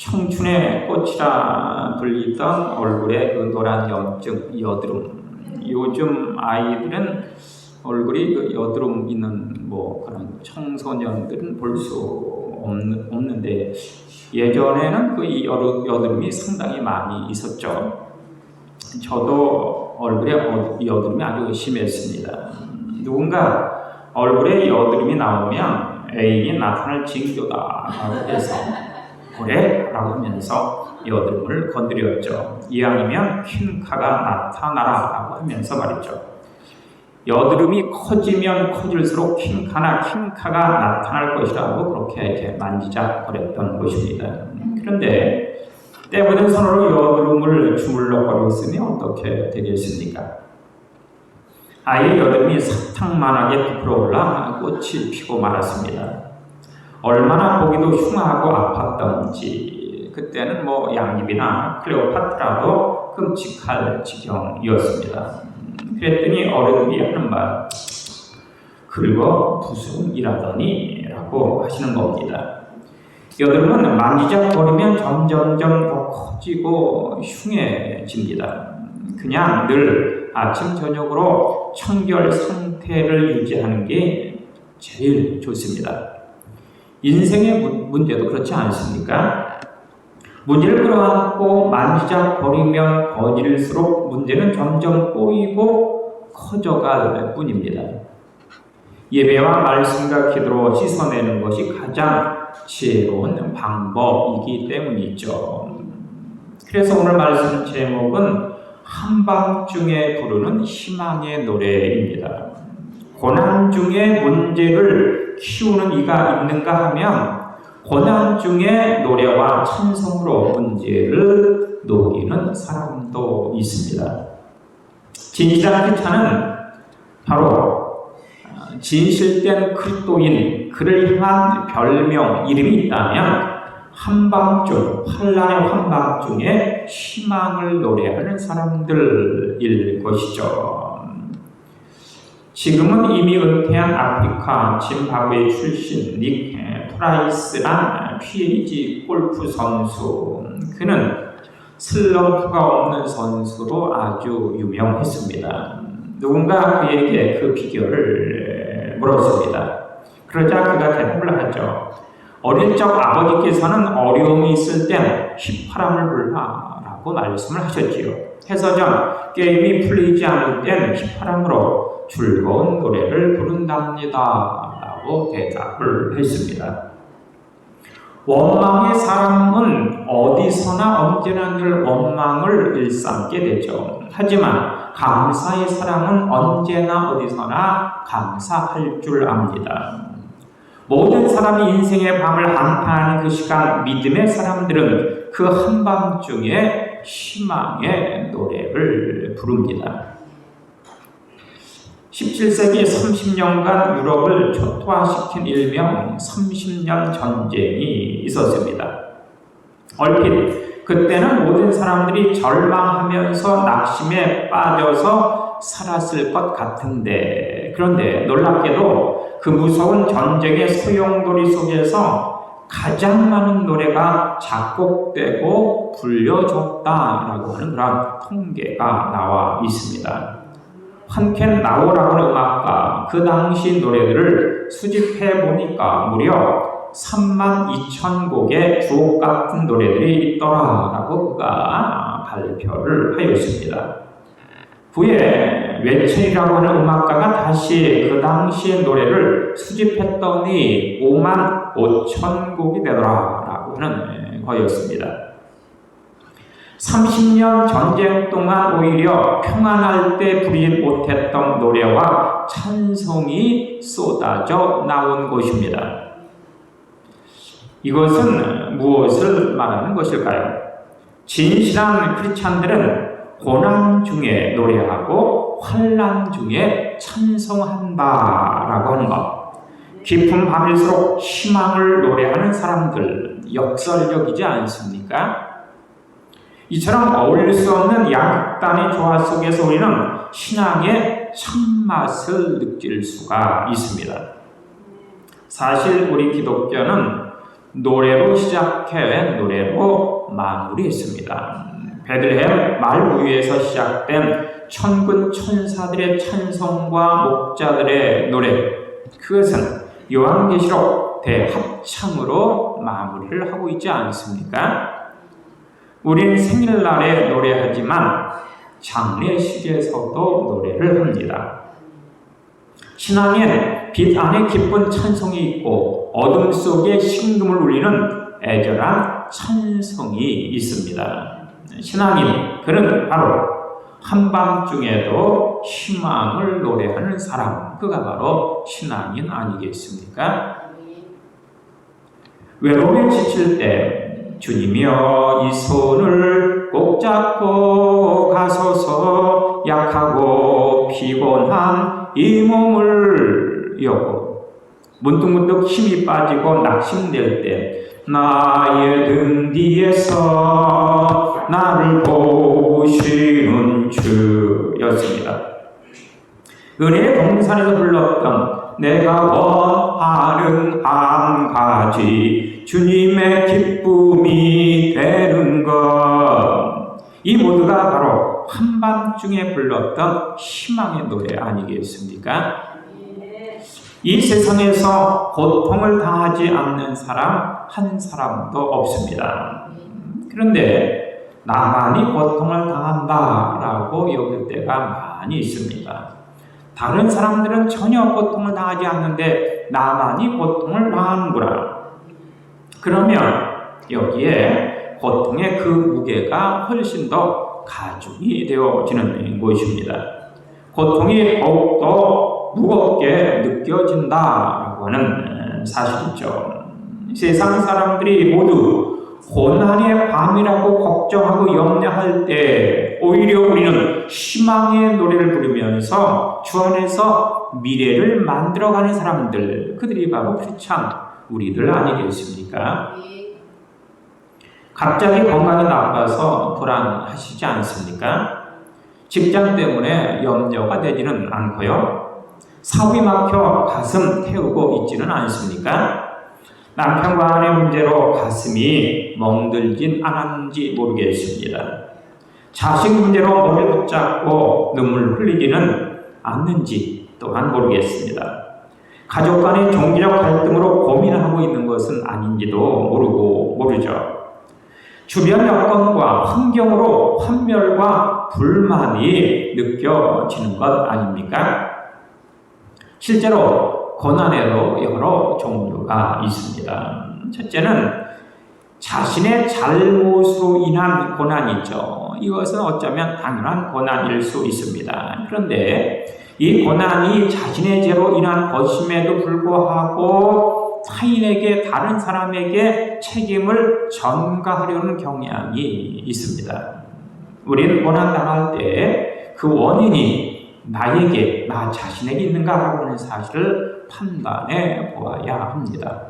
청춘의 꽃이라 불리던 얼굴에 그 노란 염증, 여드름. 요즘 아이들은 얼굴이 그 여드름 있는 그런 청소년들은 볼 수 없는데 예전에는 그 여드름이 상당히 많이 있었죠. 저도 얼굴에 여드름이 아주 심했습니다. 누군가 얼굴에 여드름이 나오면 애인이 나타날 징조다라고 해서 그래? 라고 하면서 여드름을 건드렸죠. 이왕이면 퀸카가 나타나라 라고 하면서 말이죠. 여드름이 커지면 커질수록 퀸카가 나타날 것이라고 그렇게 이렇게 만지작거렸던 것입니다. 그런데 때 묻은 손으로 여드름을 주물럭거렸으니 어떻게 되겠습니까? 아예 여드름이 사탕만하게 부풀어올라 꽃이 피고 말았습니다. 얼마나 보기도 흉하고 아팠던지 그때는 양입이나 클레오파트라도 끔찍할 지경이었습니다. 그랬더니 어른들이 하는 말, 긁어 부수이라더니 라고 하시는 겁니다. 여드름은 만지작거리면 점점점 더 커지고 흉해집니다. 그냥 늘 아침 저녁으로 청결 상태를 유지하는 게 제일 좋습니다. 인생의 문제도 그렇지 않습니까? 문제를 끌어안고 만지작거리면 거질수록 문제는 점점 꼬이고 커져갈 뿐입니다. 예배와 말씀과 기도로 씻어내는 것이 가장 지혜로운 방법이기 때문이죠. 그래서 오늘 말씀 제목은 한밤중에 부르는 희망의 노래입니다. 고난 중에 문제를 키우는 이가 있는가 하면 고난 중에 노래와 찬송으로 문제를 녹이는 사람도 있습니다. 진실한 크리스찬은 바로 진실된 그리스도인, 그를 향한 별명, 이름이 있다면 한밤중, 환란의 한밤중에 희망을 노래하는 사람들일 것이죠. 지금은 이미 은퇴한 아프리카 짐바브웨 출신 닉 토라이스란 PhD 골프 선수, 그는 슬럼프가 없는 선수로 아주 유명했습니다. 누군가 그에게 그 비결을 물었습니다. 그러자 그가 대답을 하죠. 어릴 적 아버지께서는 어려움이 있을 땐 휘파람을 불라 라고 말씀을 하셨지요. 해서전 게임이 풀리지 않을 땐 휘파람으로 즐거운 노래를 부른답니다 라고 대답을 했습니다. 원망의 사람은 어디서나 언제나 늘 원망을 일삼게 되죠. 하지만 감사의 사람은 언제나 어디서나 감사할 줄 압니다. 모든 사람이 인생의 밤을 한탄하는 그 시간, 믿음의 사람들은 그 한밤중에 희망의 노래를 부릅니다. 17세기 30년간 유럽을 초토화시킨 일명 30년 전쟁이 있었습니다. 얼핏 그때는 모든 사람들이 절망하면서 낙심에 빠져서 살았을 것 같은데, 그런데 놀랍게도 그 무서운 전쟁의 소용돌이 속에서 가장 많은 노래가 작곡되고 불려졌다라고 하는 그런 통계가 나와 있습니다. 한켄 나우라는 음악가, 그 당시 노래들을 수집해 보니까 무려 32,000곡의 주옥 같은 노래들이 있더라라고 그가 발표를 하였습니다. 후에 웨첼이라고 하는 음악가가 다시 그 당시의 노래를 수집했더니 55,000곡이 되더라라고 하는 거였습니다. 30년 전쟁 동안 오히려 평안할 때 부르지 못했던 노래와 찬송이 쏟아져 나온 것입니다. 이것은 무엇을 말하는 것일까요? 진실한 크리스찬들은 고난 중에 노래하고 환난 중에 찬송한다라고 하는 것. 깊은 밤일수록 희망을 노래하는 사람들, 역설적이지 않습니까? 이처럼 어울릴 수 없는 양극단의 조화 속에서 우리는 신앙의 참맛을 느낄 수가 있습니다. 사실 우리 기독교는 노래로 시작해 노래로 마무리했습니다. 베들레헴 말 위에서 시작된 천군 천사들의 찬송과 목자들의 노래, 그것은 요한계시록 대합창으로 마무리를 하고 있지 않습니까? 우린 생일날에 노래하지만 장례식에서도 노래를 합니다. 신앙엔 빛 안에 기쁜 찬송이 있고 어둠 속에 신금을 울리는 애절한 찬송이 있습니다. 신앙인, 그는 바로 한밤중에도 희망을 노래하는 사람, 그가 바로 신앙인 아니겠습니까? 외로움에 지칠 때 주님이여 이 손을 꼭 잡고 가소서, 약하고 피곤한 이 몸을 엮고 문득문득 힘이 빠지고 낙심될 때 나의 등 뒤에서 나를 보시는 주였습니다. 은혜의 동산에서 불렀던 내가 원하는 한 가지 주님의 기쁨이 되는 것, 이 모두가 바로 한밤중에 불렀던 희망의 노래 아니겠습니까? 이 세상에서 고통을 당하지 않는 사람 한 사람도 없습니다. 그런데 나만이 고통을 당한다라고 여길 때가 많이 있습니다. 다른 사람들은 전혀 고통을 당하지 않는데 나만이 고통을 당하는구나. 그러면 여기에 고통의 그 무게가 훨씬 더 가중이 되어지는 것입니다. 고통이 더욱더 무겁게 느껴진다라고 하는 사실이죠. 세상 사람들이 모두 고난의 밤이라고 걱정하고 염려할 때 오히려 우리는 희망의 노래를 부르면서 주 안에서 미래를 만들어가는 사람들, 그들이 바로 크리스찬 우리들 아니겠습니까? 갑자기 건강이 나빠서 불안하시지 않습니까? 직장 때문에 염려가 되지는 않고요. 사업이 막혀 가슴 태우고 있지는 않습니까? 남편과 아내 문제로 가슴이 멍들진 않았는지 모르겠습니다. 자식 문제로 머리를 붙잡고 눈물 흘리지는 않는지 또한 모르겠습니다. 가족 간의 종교적 갈등으로 고민하고 있는 것은 아닌지도 모르죠. 주변 여건과 환경으로 환멸과 불만이 느껴지는 것 아닙니까? 실제로 고난에도 여러 종류가 있습니다. 첫째는 자신의 잘못으로 인한 고난이죠. 이것은 어쩌면 당연한 고난일 수 있습니다. 그런데 이 고난이 자신의 죄로 인한 것임에도 불구하고 타인에게, 다른 사람에게 책임을 전가하려는 경향이 있습니다. 우리는 고난당할 때 그 원인이 나에게, 나 자신에게 있는가라고 하는 사실을 판단해 보아야 합니다.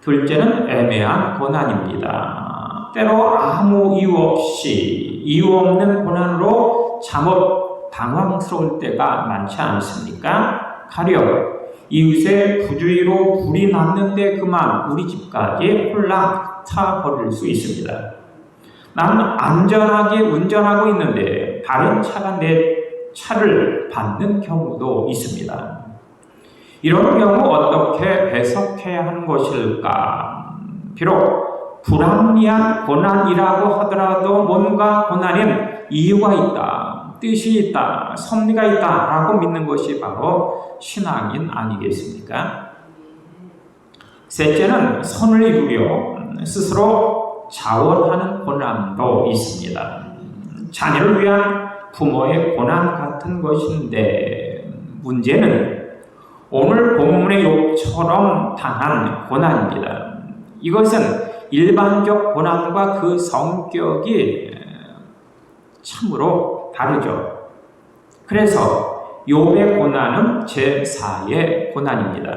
둘째는 애매한 고난입니다. 때로 아무 이유 없이, 이유 없는 고난으로 잠옷 당황스러울 때가 많지 않습니까? 가령 이웃의 부주의로 불이 났는데 그만 우리 집까지 홀랑 타버릴 수 있습니다. 나는 안전하게 운전하고 있는데 다른 차가 내 차를 받는 경우도 있습니다. 이런 경우 어떻게 해석해야 하는 것일까? 비록 불합리한 고난이라고 하더라도 뭔가 고난엔 이유가 있다, 뜻이 있다, 섭리가 있다라고 믿는 것이 바로 신앙인 아니겠습니까? 셋째는 선을 이루려 스스로 자원하는 고난도 있습니다. 자녀를 위한 부모의 고난 같은 것인데 문제는 오늘 본문의 욥처럼 당한 고난입니다. 이것은 일반적 고난과 그 성격이 참으로 다르죠. 그래서 욥의 고난은 제4의 고난입니다.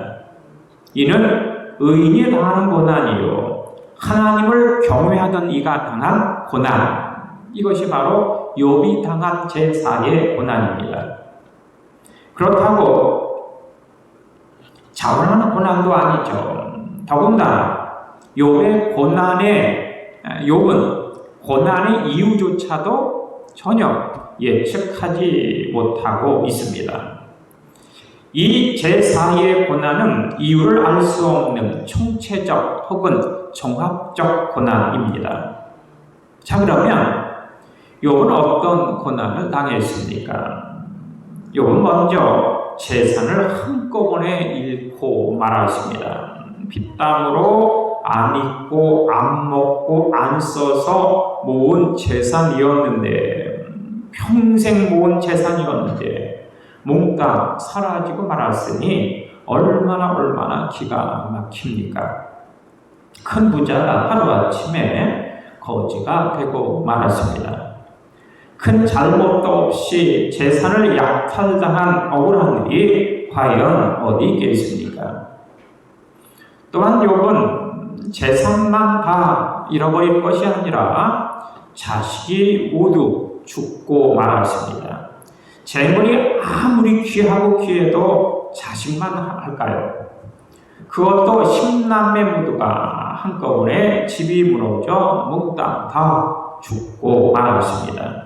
이는 의인이 당하는 고난이요, 하나님을 경외하던 이가 당한 고난, 이것이 바로 욥이 당한 제4의 고난입니다. 그렇다고 자원하는 고난도 아니죠. 더군다나 욥은 고난의 이유조차도 전혀 예측하지 못하고 있습니다. 이 제4의 고난은 이유를 알 수 없는 총체적 혹은 종합적 고난입니다. 자, 그러면 욥은 어떤 고난을 당했습니까? 욥은 먼저 재산을 한꺼번에 잃고 말았습니다. 핏땀으로 안 입고 안 먹고 안 써서 모은 재산이었는데, 평생 모은 재산이었는데 몽땅 사라지고 말았으니 얼마나 기가 막힙니까? 큰 부자가 하루아침에 거지가 되고 말았습니다. 큰 잘못도 없이 재산을 약탈당한 억울한 일이 과연 어디 있겠습니까? 또한 욥은 재산만 다 잃어버릴 것이 아니라 자식이 모두 죽고 말았습니다. 재물이 아무리 귀하고 귀해도 자식만 할까요? 그것도 10남매 모두가 한꺼번에 집이 무너져 몽땅 다 죽고 말았습니다.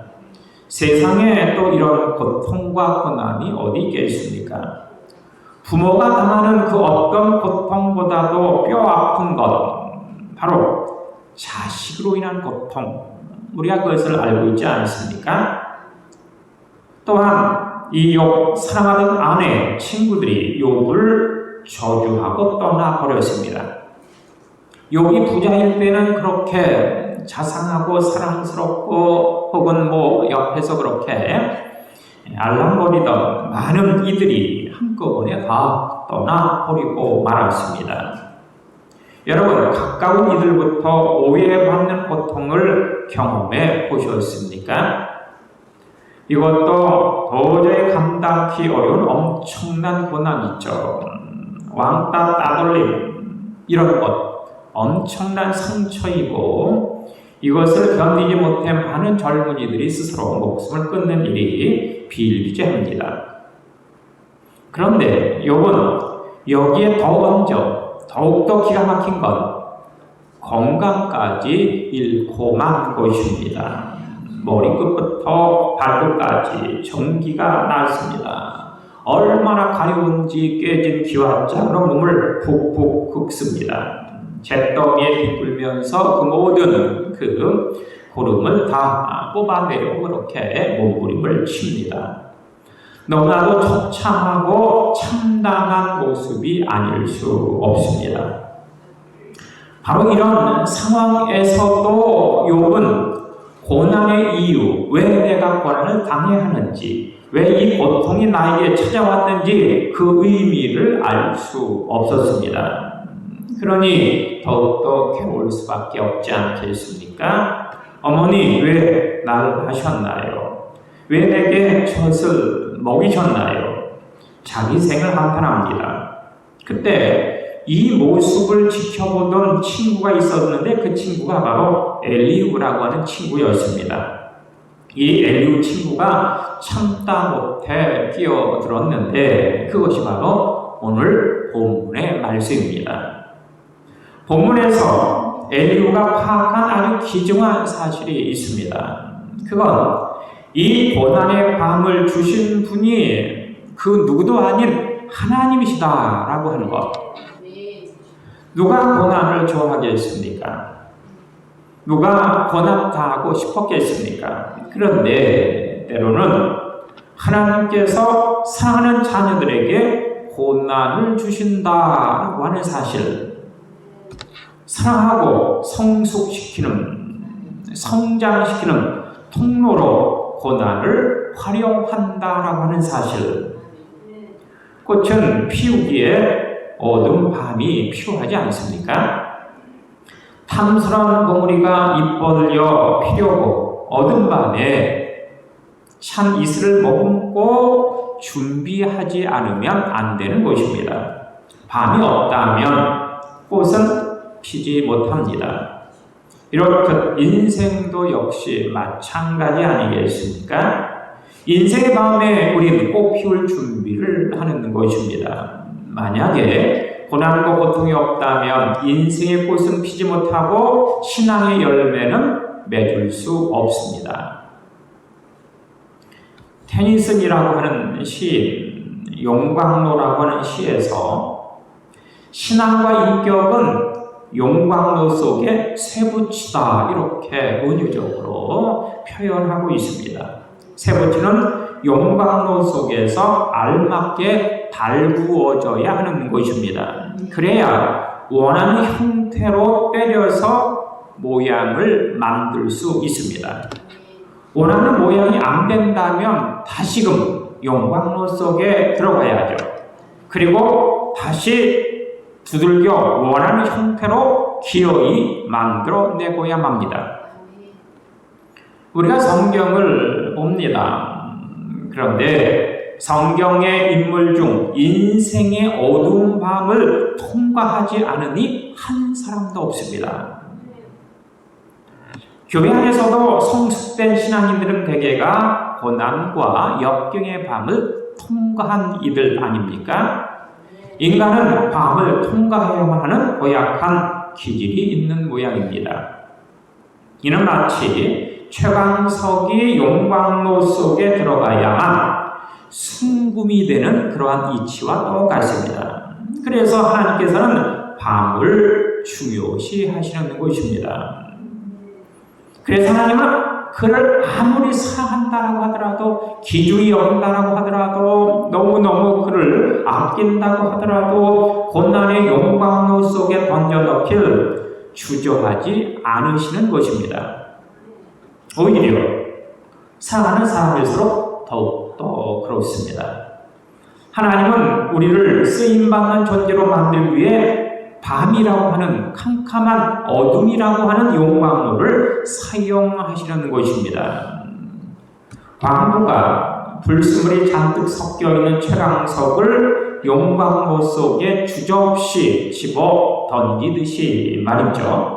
세상에 또 이런 고통과 고난이 어디 있겠습니까? 부모가 당하는 그 어떤 고통보다도 뼈 아픈 것, 바로 자식으로 인한 고통, 우리가 그것을 알고 있지 않습니까? 또한 이 욥 사랑하는 아내, 친구들이 욥을 저주하고 떠나버렸습니다. 욥이 부자일 때는 그렇게 자상하고 사랑스럽고 혹은 옆에서 그렇게 알랑거리던 많은 이들이 한꺼번에 다 떠나버리고 말았습니다. 여러분, 가까운 이들부터 오해받는 고통을 경험해 보셨습니까? 이것도 도저히 감당하기 어려운 엄청난 고난이죠. 왕따 따돌림, 이런 것 엄청난 상처이고, 이것을 견디지 못해 많은 젊은이들이 스스로 목숨을 끊는 일이 비일비재합니다. 그런데 욥은 여기에 더욱더 기가 막힌 건 건강까지 잃고만 것입니다. 머리끝부터 발끝까지 전기가 났습니다. 얼마나 가려운지 깨진 기와장으로 몸을 푹푹 긁습니다. 잿더미에 비굴면서 그 모든 그 고름을 다 뽑아내려고 그렇게 몸부림을 칩니다. 너무나도 처참하고 참담한 모습이 아닐 수 없습니다. 바로 이런 상황에서도 욥은 고난의 이유, 왜 내가 고난을 당해야 하는지, 왜 이 고통이 나에게 찾아왔는지 그 의미를 알 수 없었습니다. 그러니 더욱더 괴로울 수밖에 없지 않겠습니까? 어머니, 왜 나를 하셨나요? 왜 내게 젖을 먹이셨나요? 자기 생을 한탄합니다. 그때 이 모습을 지켜보던 친구가 있었는데 그 친구가 바로 엘리후라고 하는 친구였습니다. 이 엘리후 친구가 참다 못해 끼어들었는데 그것이 바로 오늘 본문의 말씀입니다. 본문에서 엘리후가 파악한 아주 기중한 사실이 있습니다. 그건 이 고난의 밤을 주신 분이 그 누구도 아닌 하나님이시다라고 하는 것. 누가 고난을 좋아하겠습니까? 누가 고난 당하고 싶었겠습니까? 그런데 때로는 하나님께서 사랑하는 자녀들에게 고난을 주신다라고 하는 사실, 사랑하고 성숙시키는, 성장시키는 통로로 고난을 활용한다라고 하는 사실. 꽃은 피우기에 어두운 밤이 필요하지 않습니까? 탐스러운 봉우리가 입 벌려 피려고 어두운 밤에 찬 이슬을 머금고 준비하지 않으면 안 되는 것입니다. 밤이 없다면 꽃은 피지 못합니다. 이렇듯 인생도 역시 마찬가지 아니겠습니까? 인생의 밤에 우리는 꽃 피울 준비를 하는 것입니다. 만약에 고난과 고통이 없다면 인생의 꽃은 피지 못하고 신앙의 열매는 맺을 수 없습니다. 테니슨이라고 하는 시인, 용광로라고 하는 시에서 신앙과 인격은 용광로 속에 쇠붙이다 이렇게 은유적으로 표현하고 있습니다. 쇠붙이는 용광로 속에서 알맞게 달구어져야 하는 것입니다. 그래야 원하는 형태로 때려서 모양을 만들 수 있습니다. 원하는 모양이 안 된다면 다시금 용광로 속에 들어가야죠. 그리고 다시 두들겨 원하는 형태로 기어이 만들어내고야 합니다. 우리가 성경을 봅니다. 그런데 성경의 인물 중 인생의 어두운 밤을 통과하지 않으니 한 사람도 없습니다. 교회 안에서도 성숙된 신앙인들은 대개가 고난과 역경의 밤을 통과한 이들 아닙니까? 인간은 밤을 통과해야만 하는 고약한 기질이 있는 모양입니다. 이는 마치 최강석이 용광로 속에 들어가야만 순금이 되는 그러한 이치와 똑같습니다. 그래서 하나님께서는 밤을 중요시 하시는 것입니다. 그래서 하나님은 그를 아무리 사랑한다라고 하더라도, 기중이 여긴다라고 하더라도, 너무너무 그를 아낀다고 하더라도 고난의 용광로 속에 던져넣기를 주저하지 않으시는 것입니다. 오히려 사랑하는 사람일수록 더욱더 그렇습니다. 하나님은 우리를 쓰임받는 존재로 만들기 위해 밤이라고 하는 캄캄한 어둠이라고 하는 용광로를 사용하시는 것입니다. 광부가 불순물이 잔뜩 섞여있는 최강석을 용광로 속에 주저없이 집어 던지듯이 말이죠.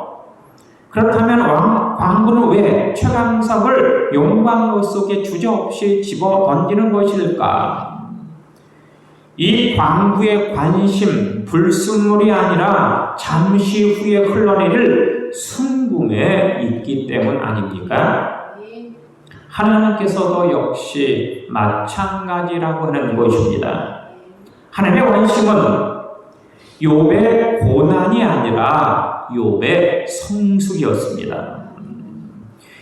그렇다면 광부는 왜 최강석을 용광로 속에 주저없이 집어 던지는 것일까? 이 광부의 관심, 불순물이 아니라 잠시 후에 흘러내릴 순금에 있기 때문 아닙니까? 하나님께서도 역시 마찬가지라고 하는 것입니다. 하나님의 관심은 욥의 고난이 아니라 욥의 성숙이었습니다.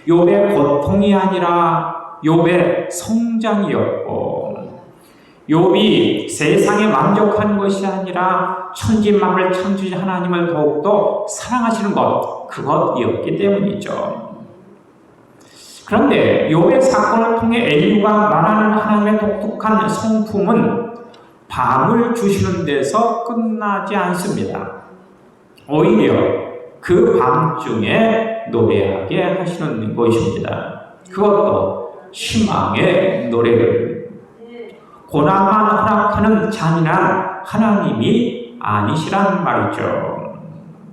욥의 고통이 아니라 욥의 성장이었고, 욥이 세상에 만족한 것이 아니라 천지만물 창조주신 하나님을 더욱더 사랑하시는 것, 그것이었기 때문이죠. 그런데 욥의 사건을 통해 엘리후가 말하는 하나님의 독특한 성품은 밤을 주시는 데서 끝나지 않습니다. 오히려 그 밤중에 노래하게 하시는 것입니다. 그것도 희망의 노래를. 고난만 허락하는 잔인한 하나님이 아니시란 말이죠.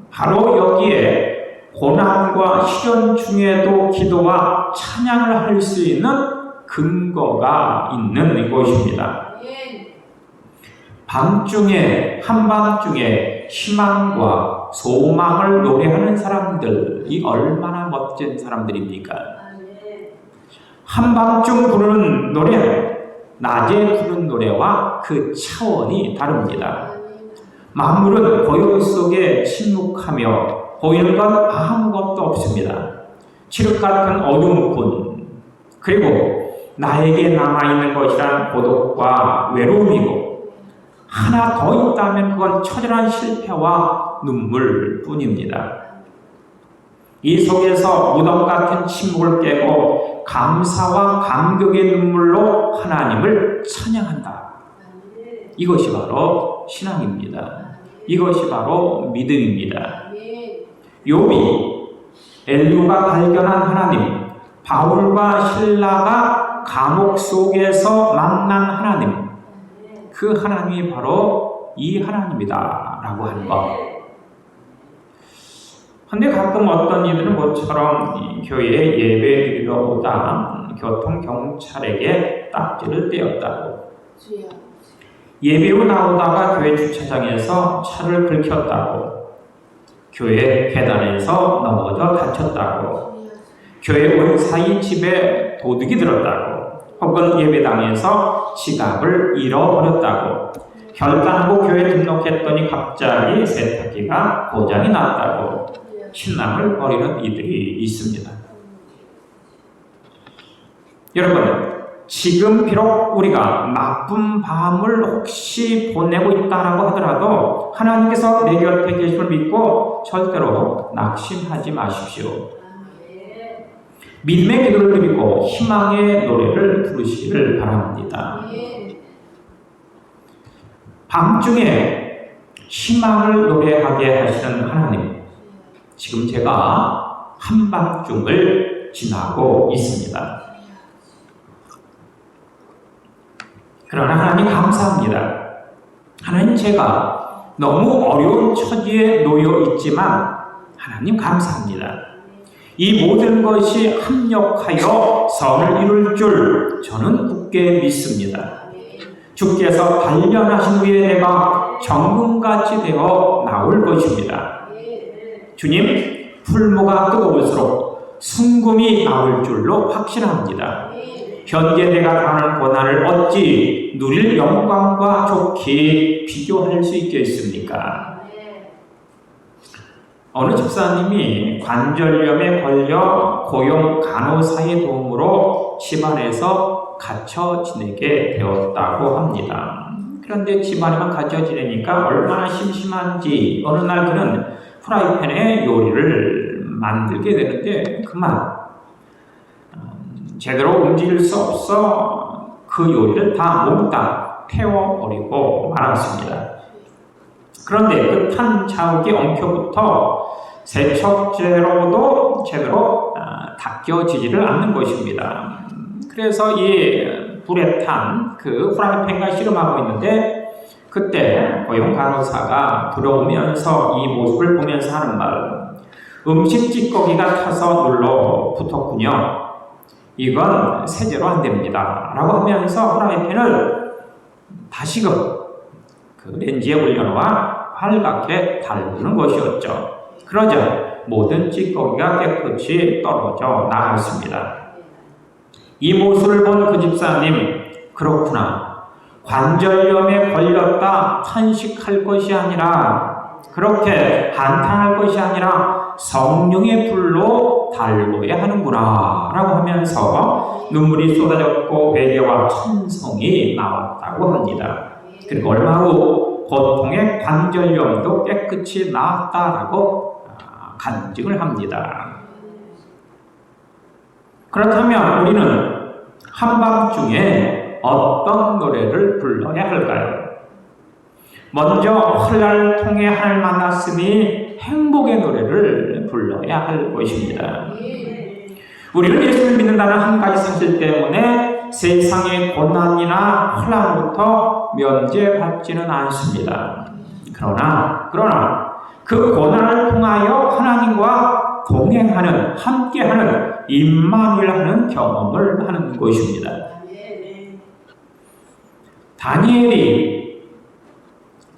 바로 여기에 고난과 시련 중에도 기도와 찬양을 할 수 있는 근거가 있는 것입니다. 밤중에, 한밤중에 희망과 소망을 노래하는 사람들이 얼마나 멋진 사람들입니까? 한밤중 부르는 노래, 낮에 부르는 노래와 그 차원이 다릅니다. 만물은 고요 속에 침묵하며 보이는 건 아무것도 없습니다. 칠흑 같은 어둠뿐, 그리고 나에게 남아있는 것이란 고독과 외로움이고, 하나 더 있다면 그건 처절한 실패와 눈물뿐입니다. 이 속에서 무덤 같은 침묵을 깨고 감사와 감격의 눈물로 하나님을 찬양한다. 이것이 바로 신앙입니다. 이것이 바로 믿음입니다. 욥이 엘리후가 발견한 하나님, 바울과 실라가 감옥 속에서 만난 하나님, 그 하나님이 바로 이 하나님이다 라고 하는 것. 근데 가끔 어떤 이들은 모처럼 교회에 예배드리러 오다 교통경찰에게 딱지를 떼었다고, 예배 후 나오다가 교회 주차장에서 차를 긁혔다고, 교회 계단에서 넘어져 다쳤다고, 교회 원사이 집에 도둑이 들었다고, 혹은 예배당에서 지갑을 잃어버렸다고, 결단하고 교회 등록했더니 갑자기 세탁기가 고장이 났다고 신랑을 버리는 이들이 있습니다. 여러분, 지금 비록 우리가 나쁜 밤을 혹시 보내고 있다라고 하더라도 하나님께서 내 곁에 계심을 믿고 절대로 낙심하지 마십시오. 믿음의 기도를 드리고 희망의 노래를 부르시기를 바랍니다. 밤중에 희망을 노래하게 하시는 하나님, 지금 제가 한밤중을 지나고 있습니다. 그러나 하나님 감사합니다. 하나님, 제가 너무 어려운 처지에 놓여 있지만 하나님 감사합니다. 이 모든 것이 합력하여 선을 이룰 줄 저는 굳게 믿습니다. 주께서 단련하신 후에 내가 정금같이 되어 나올 것입니다. 주님, 풀무가 뜨거울수록 순금이 나올 줄로 확신합니다. 현재 내가 당하는 고난을 어찌 누릴 영광과 좋게 비교할 수 있겠습니까? 어느 집사님이 관절염에 걸려 고용 간호사의 도움으로 집안에서 갇혀 지내게 되었다고 합니다. 그런데 집안에만 갇혀 지내니까 얼마나 심심한지 어느 날 그는 프라이팬에 요리를 만들게 되는데 그만 제대로 움직일 수 없어 그 요리를 다 몽땅 태워버리고 말았습니다. 그런데 그 탄 자욱이 엉켜부터 세척제로도 제대로 닦여지지를 않는 것입니다. 그래서 이 불에 탄 그 프라이팬과 씨름하고 있는데 그때 고용 간호사가 들어오면서 이 모습을 보면서 하는 말, 음식 찌꺼기가 타서 눌러 붙었군요. 이건 세제로 안 됩니다. 라고 하면서 프라이팬을 다시금 그 렌지에 올려놓아 활갑게 달구는 것이었죠. 그러자 모든 찌꺼기가 깨끗이 떨어져 나갔습니다. 이 모습을 본 그 집사님, 그렇구나. 관절염에 걸렸다 탄식할 것이 아니라, 그렇게 한탄할 것이 아니라 성령의 불로 달궈야 하는구나 라고 하면서 눈물이 쏟아졌고 회개와 찬송이 나왔다고 합니다. 그리고 얼마 후 고통의 관절염도 깨끗이 나았다라고 간증을 합니다. 그렇다면 우리는 한밤중에 어떤 노래를 불러야 할까요? 먼저 헐랄통에 하나님을 만났으니 행복의 노래를 불러야 할 것입니다. 우리는 예수를 믿는다는 한 가지 사실 때문에 세상의 고난이나 혼란부터 면제받지는 않습니다. 그러나 그 고난을 통하여 하나님과 동행하는, 함께하는 임마누엘하는 경험을 하는 것입니다. 다니엘이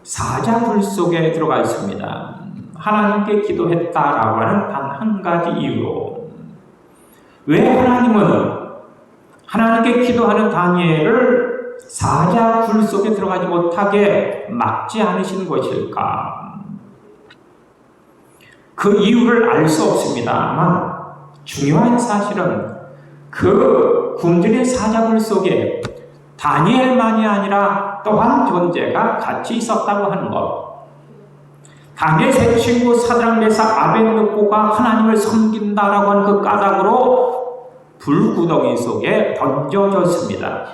사자굴 속에 들어가 있습니다. 하나님께 기도했다라고 하는 단 한 가지 이유로. 왜 하나님께 기도하는 다니엘을 사자굴 속에 들어가지 못하게 막지 않으신 것일까? 그 이유를 알 수 없습니다만 중요한 사실은 그 굶주린 사자굴 속에 다니엘만이 아니라 또한 존재가 같이 있었다고 하는 것. 다니엘 세 친구 사드락 메삭 아벳느고가 하나님을 섬긴다라고 하는 그 까닭으로 불구덩이 속에 던져졌습니다.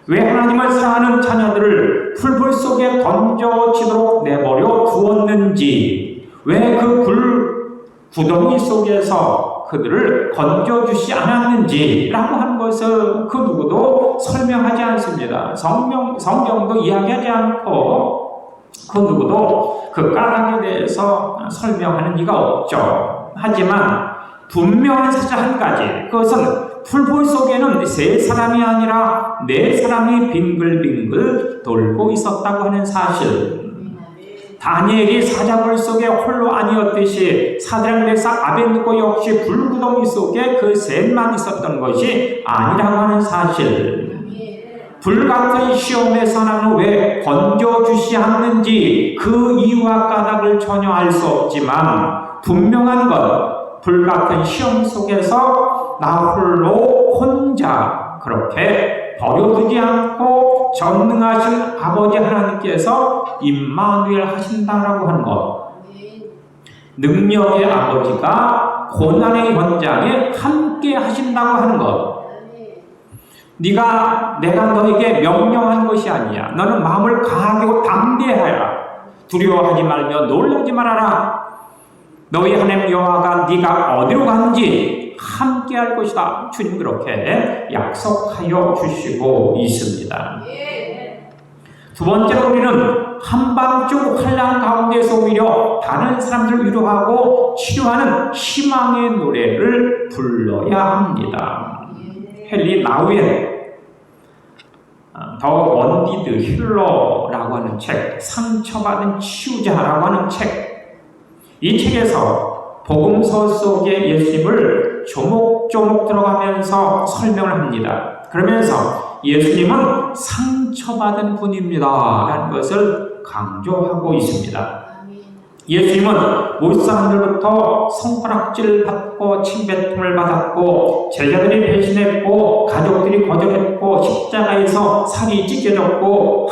왜 하나님을 사랑하는 자녀들을 풀불 속에 던져지도록 내버려 두었는지, 왜 그 불구덩이 속에서 그들을 건져주지 않았는지라고 하는 것을 그 누구도 설명하지 않습니다. 성경도 이야기하지 않고 그 누구도 그 까닭에 대해서 설명하는 이가 없죠. 하지만 분명한 사실 한 가지, 그것은 풀볼 속에는 세 사람이 아니라 네 사람이 빙글빙글 돌고 있었다고 하는 사실. 다니엘이 사자굴 속에 홀로 아니었듯이 사드락 메삭 아벳느고 역시 불구덩이 속에 그 셋만 있었던 것이 아니라고 하는 사실. 불같은 시험에서 나는 왜 건져주시 않는지 그 이유와 까닭을 전혀 알 수 없지만 분명한 건 불같은 시험 속에서 나 홀로 혼자 그렇게 버려두지 않고 전능하신 아버지 하나님께서 임마누엘 하신다라고 하는 것. 능력의 아버지가 고난의 현장에 함께 하신다고 하는 것. 내가 너에게 명령한 것이 아니야. 너는 마음을 강하게 담대하여라. 두려워하지 말며 놀라지 말아라. 너희 하나님 여호와가 네가 어디로 가는지 함께 할 것이다. 주님 그렇게 약속하여 주시고 있습니다. 두 번째로 우리는 한밤중 환난 가운데서 오히려 다른 사람들을 위로하고 치료하는 희망의 노래를 불러야 합니다. 헨리 나우엔 더 원디드 힐러라고 하는 책, 상처받은 치유자라고 하는 책, 이 책에서 복음서 속에 예수님을 조목조목 들어가면서 설명을 합니다. 그러면서 예수님은 상처받은 분입니다 라는 것을 강조하고 있습니다. 예수님은 못 사람들부터 손가락질 받고 침뱉음을 받았고 제자들이 배신했고 가족들이 거절했고 십자가에서 살이 찢겨졌고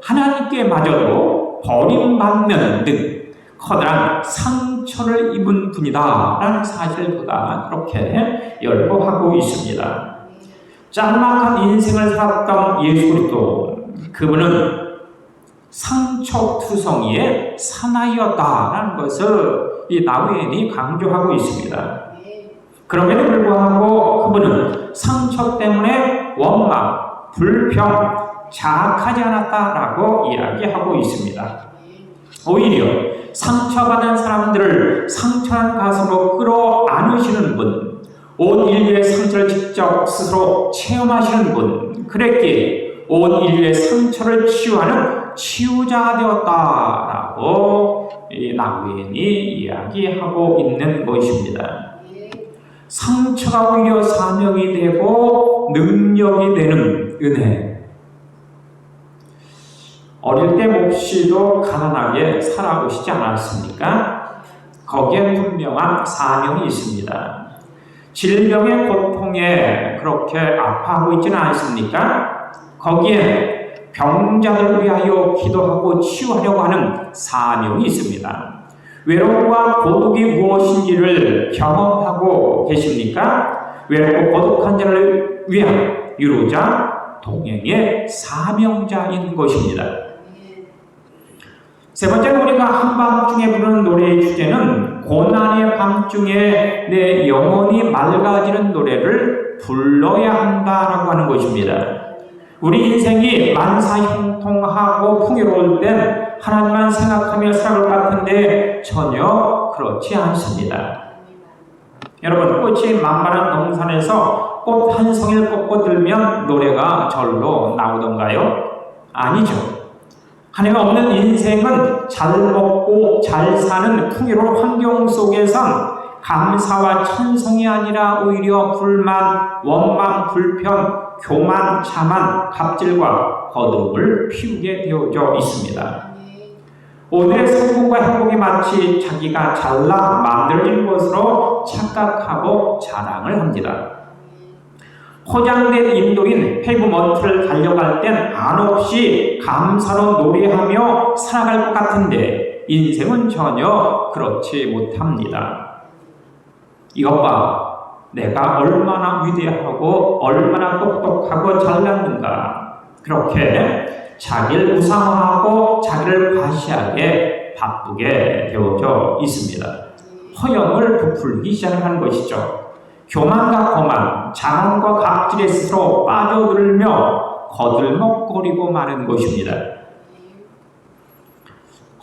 하나님께마저도 버림받는 등 커다란 상처를 입은 분이다 라는 사실을 그가 그렇게 열거하고 있습니다. 짤막한 인생을 살았던 예수 그리스도, 그분은 상처투성이의 사나이였다라는 것을 이 나우엔이 강조하고 있습니다. 그럼에도 불구하고 그분은 상처 때문에 원망, 불평, 자학하지 않았다라고 이야기하고 있습니다. 오히려 상처받은 사람들을 상처한 가슴으로 끌어안으시는 분, 온 인류의 상처를 직접 스스로 체험하시는 분, 그랬기에 온 인류의 상처를 치유하는 치유자가 되었다라고 나우엔이 이야기하고 있는 것입니다. 상처가 오히려 사명이 되고 능력이 되는 은혜. 어릴 때 몹시도 가난하게 살아오시지 않았습니까? 거기에 분명한 사명이 있습니다. 질병의 고통에 그렇게 아파하고 있지는 않습니까? 거기에 병자들을 위하여 기도하고 치유하려고 하는 사명이 있습니다. 외로움과 고독이 무엇인지를 경험하고 계십니까? 외롭고 고독한 자를 위한 위로자, 동행의 사명자인 것입니다. 세 번째로 우리가 한밤중에 부르는 노래의 주제는 고난의 밤중에 내 영혼이 맑아지는 노래를 불러야 한다라고 하는 것입니다. 우리 인생이 만사형통하고 풍요로울 땐 하나님만 생각하며 살아갈 것 같은데 전혀 그렇지 않습니다. 여러분, 꽃이 만발한 농산에서 꽃 한 송이를 꽂고 들면 노래가 절로 나오던가요? 아니죠. 하나님 없는 인생은 잘 먹고 잘 사는 풍요로운 환경 속에선 감사와 찬송이 아니라 오히려 불만, 원망, 불편, 교만, 자만, 갑질과 거듭을 피우게 되어져 있습니다. 오늘의 성공과 행복이 마치 자기가 잘나 만들어진 것으로 착각하고 자랑을 합니다. 포장된 인도인 페이브먼트를 달려갈 땐 한없이 감사로 노래하며 살아갈 것 같은데 인생은 전혀 그렇지 못합니다. 이것 봐, 내가 얼마나 위대하고 얼마나 똑똑하고 잘났는가. 그렇게 자기를 우상화하고 자기를 과시하게 바쁘게 되어져 있습니다. 허영을 부풀기 시작하는 것이죠. 교만과 거만, 자만과 갑질에 스스로 빠져들며 거들먹거리고 마는 것입니다.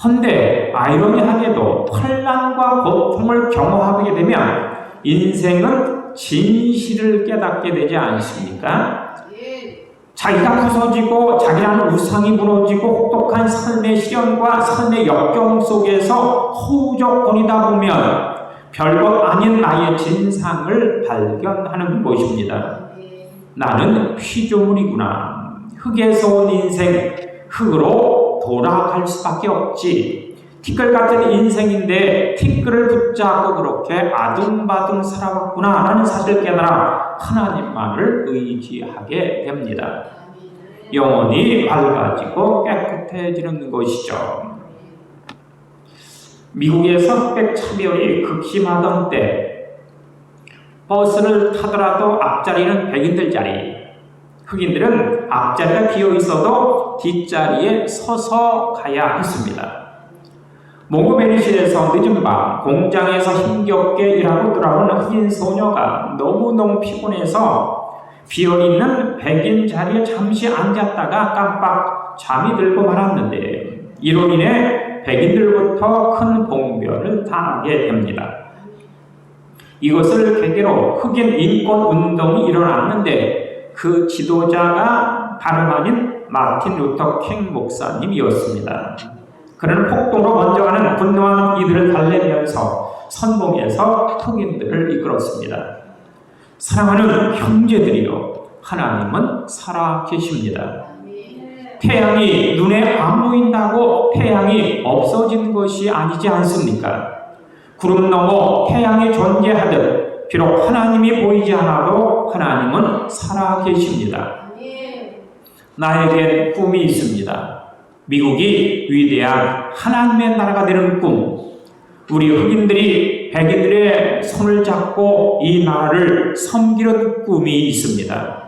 헌데 아이러니하게도 환난과 고통을 경험하게 되면 인생은 진실을 깨닫게 되지 않습니까? 자기가 부서지고 자기라는 우상이 무너지고 혹독한 삶의 시련과 삶의 역경 속에서 허우적거리다 보면 별것 아닌 나의 진상을 발견하는 것입니다. 나는 피조물이구나. 흙에서 온 인생, 흙으로 돌아갈 수밖에 없지. 티끌 같은 인생인데 티끌을 붙잡고 그렇게 아둥바둥 살아왔구나 라는 사실을 깨달아 하나님만을 의지하게 됩니다. 영혼이 밝아지고 깨끗해지는 것이죠. 미국에서 흑백 차별이 극심하던 때 버스를 타더라도 앞자리는 백인들 자리, 흑인들은 앞자리가 비어 있어도 뒷자리에 서서 가야 했습니다. 몽고메리시에서 늦은 밤 공장에서 힘겹게 일하고 돌아오는 흑인 소녀가 너무너무 피곤해서 비어있는 백인 자리에 잠시 앉았다가 깜빡 잠이 들고 말았는데 이로 인해 백인들부터 큰 봉변을 당하게 됩니다. 이것을 계기로 흑인 인권 운동이 일어났는데 그 지도자가 다름 아닌 마틴 루터 킹 목사님이었습니다. 그는 폭동으로 먼저 가는 분노한 이들을 달래면서 선봉에서 흑인들을 이끌었습니다. 사랑하는 형제들이여, 하나님은 살아 계십니다. 태양이 눈에 안 보인다고 태양이 없어진 것이 아니지 않습니까? 구름 너머 태양이 존재하듯 비록 하나님이 보이지 않아도 하나님은 살아 계십니다. 나에겐 꿈이 있습니다. 미국이 위대한 하나님의 나라가 되는 꿈, 우리 흑인들이 백인들의 손을 잡고 이 나라를 섬기는 꿈이 있습니다.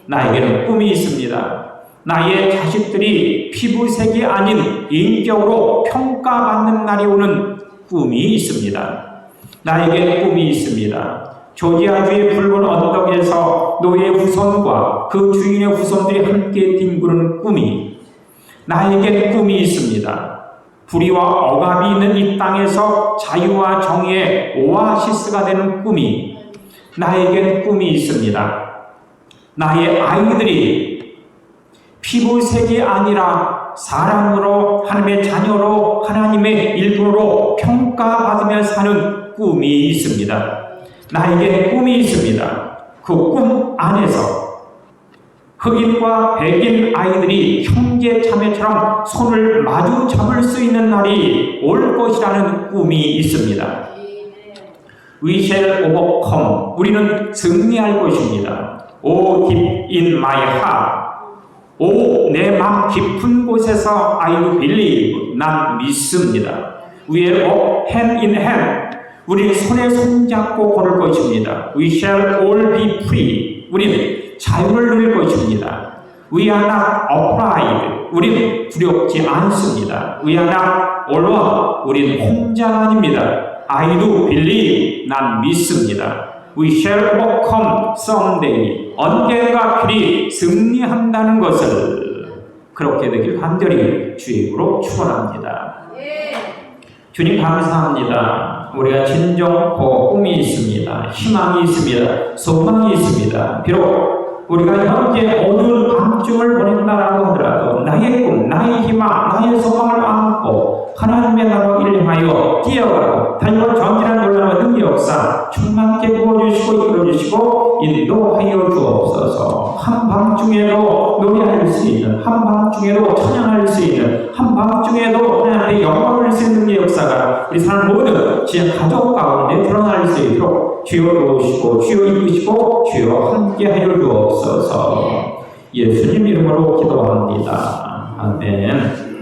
나에게는 꿈이 있습니다. 나의 자식들이 피부색이 아닌 인격으로 평가받는 날이 오는 꿈이 있습니다. 나에게 꿈이 있습니다. 조지아주의 붉은 언덕에서 노예 후손과 그 주인의 후손들이 함께 뒹구는 꿈이, 나에게 꿈이 있습니다. 불의와 억압이 있는 이 땅에서 자유와 정의의 오아시스가 되는 꿈이, 나에겐 꿈이 있습니다. 나의 아이들이 피부색이 아니라 사람으로, 하나님의 자녀로, 하나님의 일부로 평가받으며 사는 꿈이 있습니다. 나에게 꿈이 있습니다. 그 꿈 안에서 흑인과 백인 아이들이 형제 자매처럼 손을 마주 잡을 수 있는 날이 올 것이라는 꿈이 있습니다. We shall overcome. 우리는 승리할 것입니다. O deep in my heart. 오, 내 마음 깊은 곳에서 I believe. 난 믿습니다. We will walk hand in hand. 우리 손에 손잡고 걸을 것입니다. We shall all be free. 우리는 자유를 누릴 것입니다. We are not afraid. 우리는 두렵지 않습니다. We are not alone. 우리는 혼자가 아닙니다. I do believe. 난 믿습니다. We shall overcome someday. 언젠가 필히 승리한다는 것을, 그렇게 되길 간절히 주의 이름으로 축원합니다. 주님 감사합니다. 우리가 진정코 꿈이 있습니다. 희망이 있습니다. 소망이 있습니다. 비록 우리가 현재 어두운 밤중을 보낸다라고 하더라도 나의 꿈, 나의 희망, 나의 소망을 안고 하나님의 나라를 향하여 뛰어가고 달려 전진한 놀라운 능력 역사 충만케 부어주시고 이끌어주시고 인도하여 주옵소서. 한밤중에도 노래할 수 있는, 한밤중에도 찬양할 수 있는, 한밤중에도 하나님의 영광을 수 있는 능력 역사가 우리 사람 모든 지역 가족 가운데 드러날 수 있도록 주여 도우시고 주여 이끄시고 주여 함께하여 주옵소서. 예수님 이름으로 기도합니다. 아멘.